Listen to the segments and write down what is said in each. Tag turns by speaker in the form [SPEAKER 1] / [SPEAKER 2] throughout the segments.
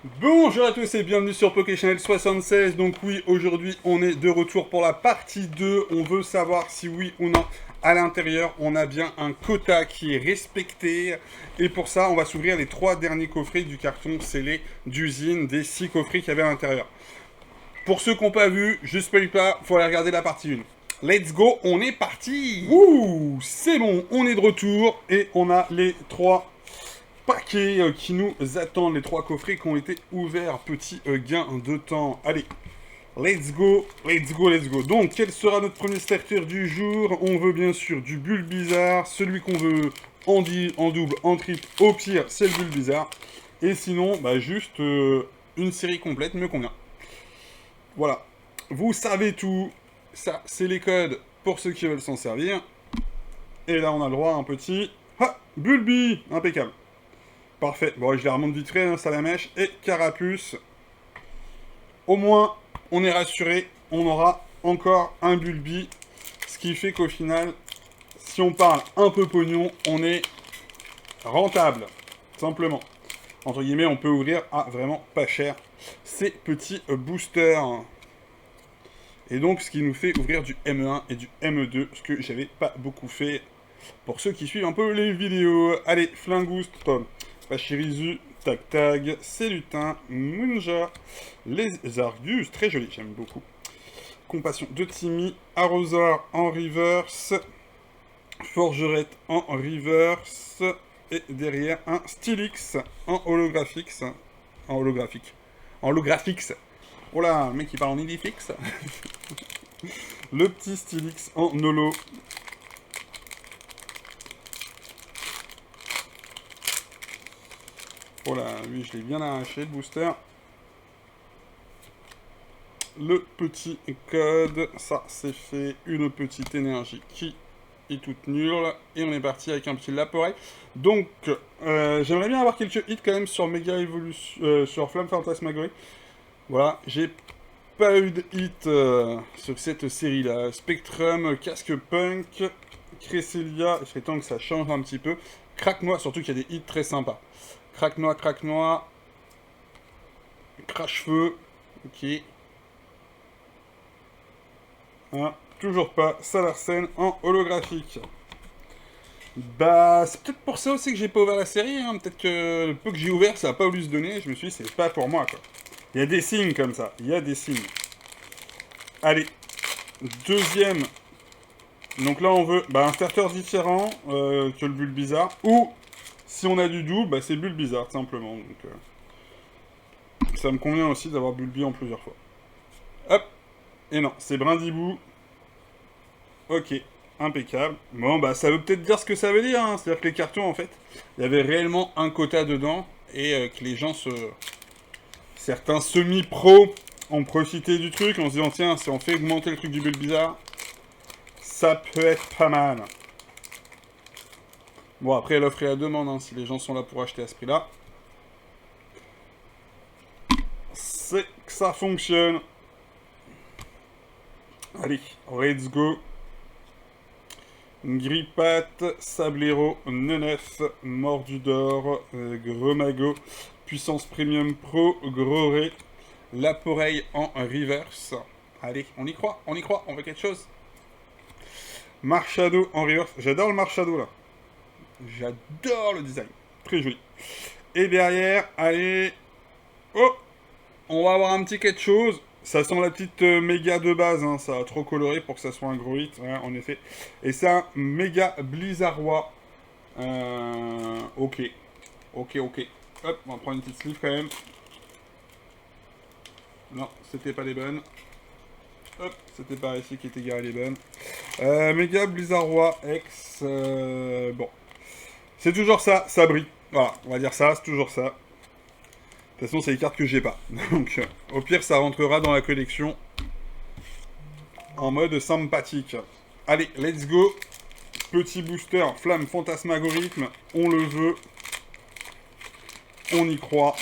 [SPEAKER 1] Bonjour à tous et bienvenue sur PokéChannel 76. Donc oui, aujourd'hui on est de retour pour la partie 2. On veut savoir si oui ou non à l'intérieur on a bien un quota qui est respecté. Et pour ça on va s'ouvrir les 3 derniers coffrets du carton scellé d'usine des 6 coffrets qu'il y avait à l'intérieur. Pour ceux qui n'ont pas vu, je spoil pas, faut aller regarder la partie 1. Let's go, on est parti. Wouh, c'est bon, on est de retour et on a les 3 paquets qui nous attendent, les 3 coffrets qui ont été ouverts. Petit gain de temps. Allez, let's go, let's go, let's go. Donc, quel sera notre premier starter du jour? On veut bien sûr du Bulbizarre, celui qu'on veut en double, en triple, au pire, c'est le Bulbizarre. Et sinon, bah juste une série complète me convient. Voilà, vous savez tout. Ça, c'est les codes pour ceux qui veulent s'en servir. Et là, on a le droit à un petit... Ah, Bulbi, impeccable. Parfait. Bon, je les remonte vite fait, hein, Salamèche et Carapuce. Au moins, on est rassuré. On aura encore un Bulbi. Ce qui fait qu'au final, si on parle un peu pognon, on est rentable. Simplement. Entre guillemets, on peut ouvrir à vraiment pas cher ces petits boosters. Et donc, ce qui nous fait ouvrir du M1 et du M2, ce que j'avais pas beaucoup fait pour ceux qui suivent un peu les vidéos. Allez, Flingoust, Pachirisu, Tag Tag, Célutin, Munja, les Argus, très joli, j'aime beaucoup. Compassion de Timmy, Arroseur en reverse, Forgerette en reverse, et derrière un Stylix en holographique. En holographique. En holographique. Oh là, le mec qui parle en idifix. Le petit Stylix en holo. Oh là, lui je l'ai bien arraché le booster. Le petit code, ça c'est fait. Une petite énergie qui est toute nulle. Et on est parti avec un petit Laporeille. Donc, j'aimerais bien avoir quelques hits quand même sur Mega Evolution, sur Flamme Fantasmagorie. Voilà, j'ai pas eu de hit sur cette série-là. Spectrum, Casque Punk, Cresselia, il serait temps que ça change un petit peu. Craque-Noix, surtout qu'il y a des hits très sympas. Craque-Noix, Crache-Feu, ok. Hein, toujours pas, Salarsen en holographique. Bah, c'est peut-être pour ça aussi que j'ai pas ouvert la série, hein. Peut-être que le peu que j'ai ouvert, ça a pas voulu se donner. Je me suis dit, c'est pas pour moi, quoi. Il y a des signes comme ça, il y a des signes. Allez, deuxième. Donc là, on veut un starter différent que le Bulbizarre. Ou, si on a du double, bah, c'est Bulbizarre, tout simplement. Donc, ça me convient aussi d'avoir Bulbi en plusieurs fois. Hop. Et non, c'est Brindibou. Ok, impeccable. Bon, bah ça veut peut-être dire ce que ça veut dire, hein. C'est-à-dire que les cartons, en fait, il y avait réellement un quota dedans, et que les gens certains semi-pros ont profité du truc en se disant, tiens, si on fait augmenter le truc du Bulbizarre, ça peut être pas mal. Bon, après, l'offre et la demande, hein, si les gens sont là pour acheter à ce prix-là. C'est que ça fonctionne. Allez, let's go. Grippat, Sablero, Nenef, Mordudor, Gremago, Puissance Premium Pro, Groré, Laporeille en reverse. Allez, on y croit, on veut quelque chose. Marshado en reverse. J'adore le Marshado là. J'adore le design. Très joli. Et derrière, allez. Oh, on va avoir un petit quelque chose. Ça sent la petite méga de base, hein. Ça a trop coloré pour que ça soit un gros hit, ouais, en effet. Et c'est un méga blizzardois. Ok. Ok. Hop, on va prendre une petite sleeve quand même. Non, c'était pas les bonnes. Hop, c'était pas ici qui était garé les bonnes. Méga blizzardois X. Bon. C'est toujours ça, ça brille. Voilà, on va dire ça, c'est toujours ça. De toute façon, c'est les cartes que j'ai pas. Donc, au pire, ça rentrera dans la collection en mode sympathique. Allez, let's go. Petit booster, flamme, fantasmagorisme. On le veut. On y croit.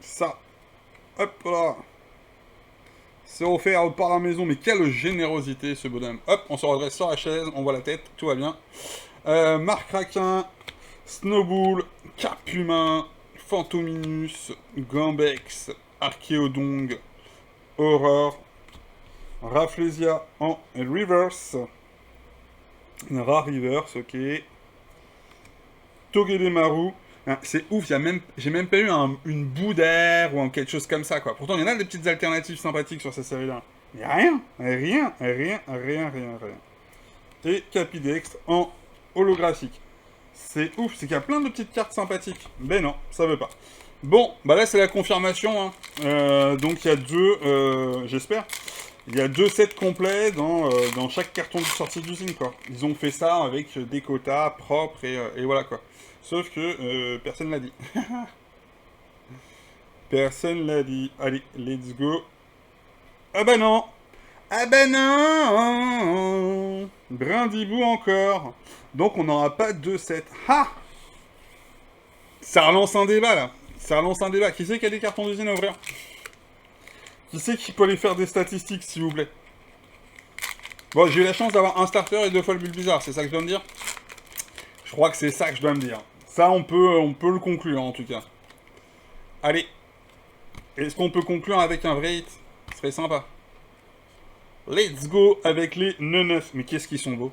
[SPEAKER 1] Ça. Hop là. C'est offert par la maison, mais quelle générosité ce bonhomme. Hop, on se redresse sur la chaise, on voit la tête, tout va bien. Marc Raquin, Snowball, Carpumain, Phantominus, Gambex, Archéodong, Aurore, Rafflesia en reverse. Rare reverse, ok. Togedemaru. Hein, c'est ouf, j'ai même pas eu une boue d'air ou quelque chose comme ça, quoi. Pourtant, il y en a des petites alternatives sympathiques sur cette série-là. Il n'y a rien. Et Capidex en holographique. C'est ouf, c'est qu'il y a plein de petites cartes sympathiques. Mais non, ça veut pas. Bon, bah là, c'est la confirmation. Hein. Donc, il y a deux, j'espère, il y a 2 sets complets dans chaque carton de sortie d'usine, quoi. Ils ont fait ça avec des quotas propres et voilà, quoi. Sauf que personne l'a dit. Personne l'a dit. Allez, let's go. Ah bah non. Ah bah non. Brindibou encore. Donc on n'aura pas 2 sets. Ha. Ça relance un débat, là. Ça relance un débat. Qui c'est qui a des cartons d'usine à ouvrir? Qui c'est qui peut aller faire des statistiques, s'il vous plaît? Bon, j'ai eu la chance d'avoir un starter et 2 fois le Bulbizarre, c'est ça que je dois me dire? Je crois que c'est ça que je dois me dire. Ça, on peut le conclure, en tout cas. Allez. Est-ce qu'on peut conclure avec un vrai hit? Ce serait sympa. Let's go avec les 9. Mais qu'est-ce qu'ils sont beaux.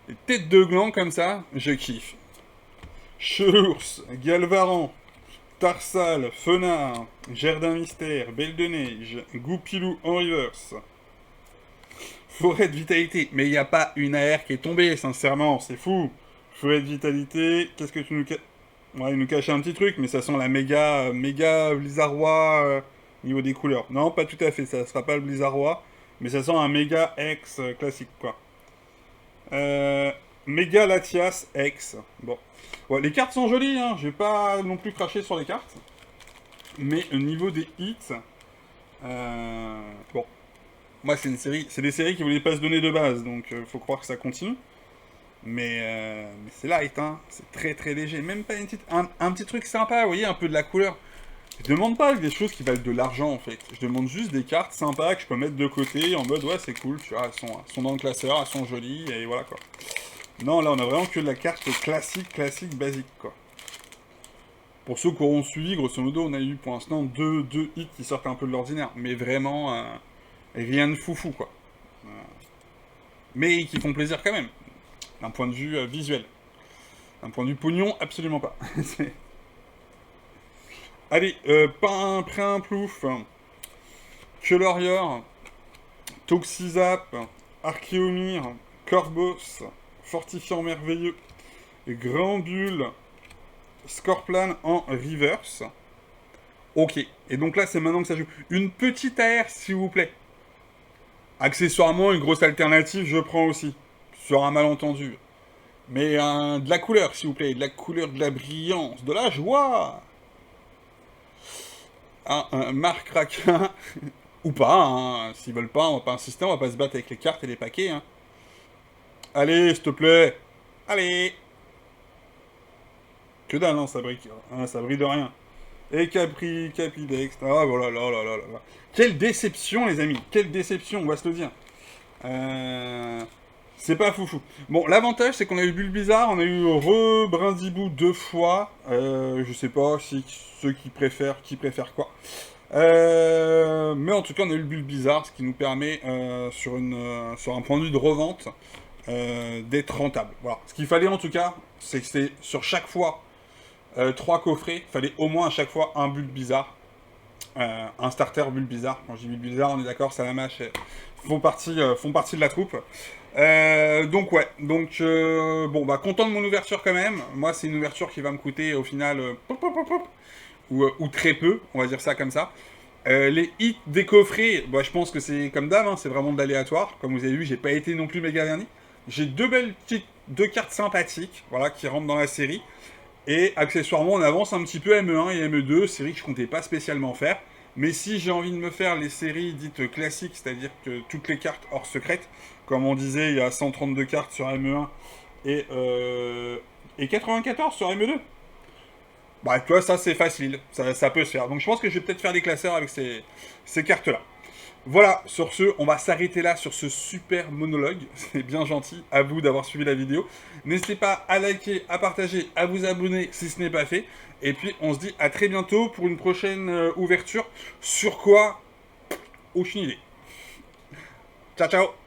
[SPEAKER 1] Les têtes de gland comme ça, je kiffe. Chelours, Galvaran, Tarsal, Fenard, Jardin Mystère, Belle de Neige, Goupilou en reverse. Forêt de Vitalité. Mais il n'y a pas une AR qui est tombée, sincèrement, c'est fou. Forêt de Vitalité, qu'est-ce que tu nous caches? Ouais, il nous cache un petit truc, mais ça sent la méga Blizzardois niveau des couleurs. Non, pas tout à fait, ça sera pas le Blizzardois, mais ça sent un méga X classique, quoi. Méga Latias X. Bon. Ouais, les cartes sont jolies, hein, je vais pas non plus cracher sur les cartes. Mais au niveau des hits, bon. Moi, c'est des séries qui voulaient pas se donner de base, donc faut croire que ça continue. Mais c'est light, hein. C'est très très léger. Même pas un petit truc sympa, vous voyez, un peu de la couleur. Je demande pas des choses qui valent de l'argent, en fait. Je demande juste des cartes sympas que je peux mettre de côté, en mode, ouais, c'est cool, tu vois, elles sont dans le classeur, elles sont jolies, et voilà, quoi. Non, là, on a vraiment que de la carte classique, basique, quoi. Pour ceux qui auront suivi, grosso modo, on a eu pour l'instant deux hits qui sortent un peu de l'ordinaire. Mais vraiment, rien de foufou, quoi. Mais qui font plaisir quand même. D'un point de vue visuel. D'un point de vue pognon, absolument pas. Allez, Prin Plouf, Quelorior, Toxizap, Archéomir, Corbos, Fortifiant Merveilleux, Grandule, Scorplan en reverse. Ok, et donc là c'est maintenant que ça joue. Une petite AR s'il vous plaît. Accessoirement, une grosse alternative, je prends aussi. Sur un malentendu. Mais de la couleur, s'il vous plaît. De la couleur, de la brillance, de la joie. Un Marc Raquin. Ou pas, hein. S'ils veulent pas, on va pas insister, on va pas se battre avec les cartes et les paquets. Hein. Allez, s'il te plaît. Allez. Que dalle, hein, ça brille. Hein, ça brille de rien. Et Capidex. Ah, voilà, là. Quelle déception, les amis. Quelle déception, on va se le dire. C'est pas foufou. Bon, l'avantage, c'est qu'on a eu Bulbizarre, on a eu Brindibou 2 fois. Je sais pas si ceux qui préfèrent quoi. Mais en tout cas, on a eu le Bulbizarre, ce qui nous permet, sur un point de vue de revente, d'être rentable. Voilà. Ce qu'il fallait en tout cas, c'est que c'est sur chaque fois 3 coffrets, il fallait au moins à chaque fois un Bulbizarre. Un starter Bulbizarre. Quand je dis Bulbizarre, on est d'accord, Salamache font partie de la troupe. Donc ouais, bon bah content de mon ouverture quand même. Moi c'est une ouverture qui va me coûter au final ou très peu, on va dire ça comme ça. Les hits des coffrets, bah, je pense que c'est comme d'hab, hein, c'est vraiment de l'aléatoire. Comme vous avez vu, j'ai pas été non plus méga verni. J'ai deux cartes sympathiques, voilà, qui rentrent dans la série. Et accessoirement, on avance un petit peu ME1 et ME2, série que je comptais pas spécialement faire. Mais si j'ai envie de me faire les séries dites classiques, c'est-à-dire que toutes les cartes hors secrète, comme on disait, il y a 132 cartes sur ME1 et 94 sur ME2. Bah, tu vois, ça c'est facile, ça peut se faire. Donc je pense que je vais peut-être faire des classeurs avec ces cartes-là. Voilà, sur ce, on va s'arrêter là sur ce super monologue. C'est bien gentil, à vous d'avoir suivi la vidéo. N'hésitez pas à liker, à partager, à vous abonner si ce n'est pas fait. Et puis, on se dit à très bientôt pour une prochaine ouverture. Sur quoi? Aucune idée. Ciao, ciao!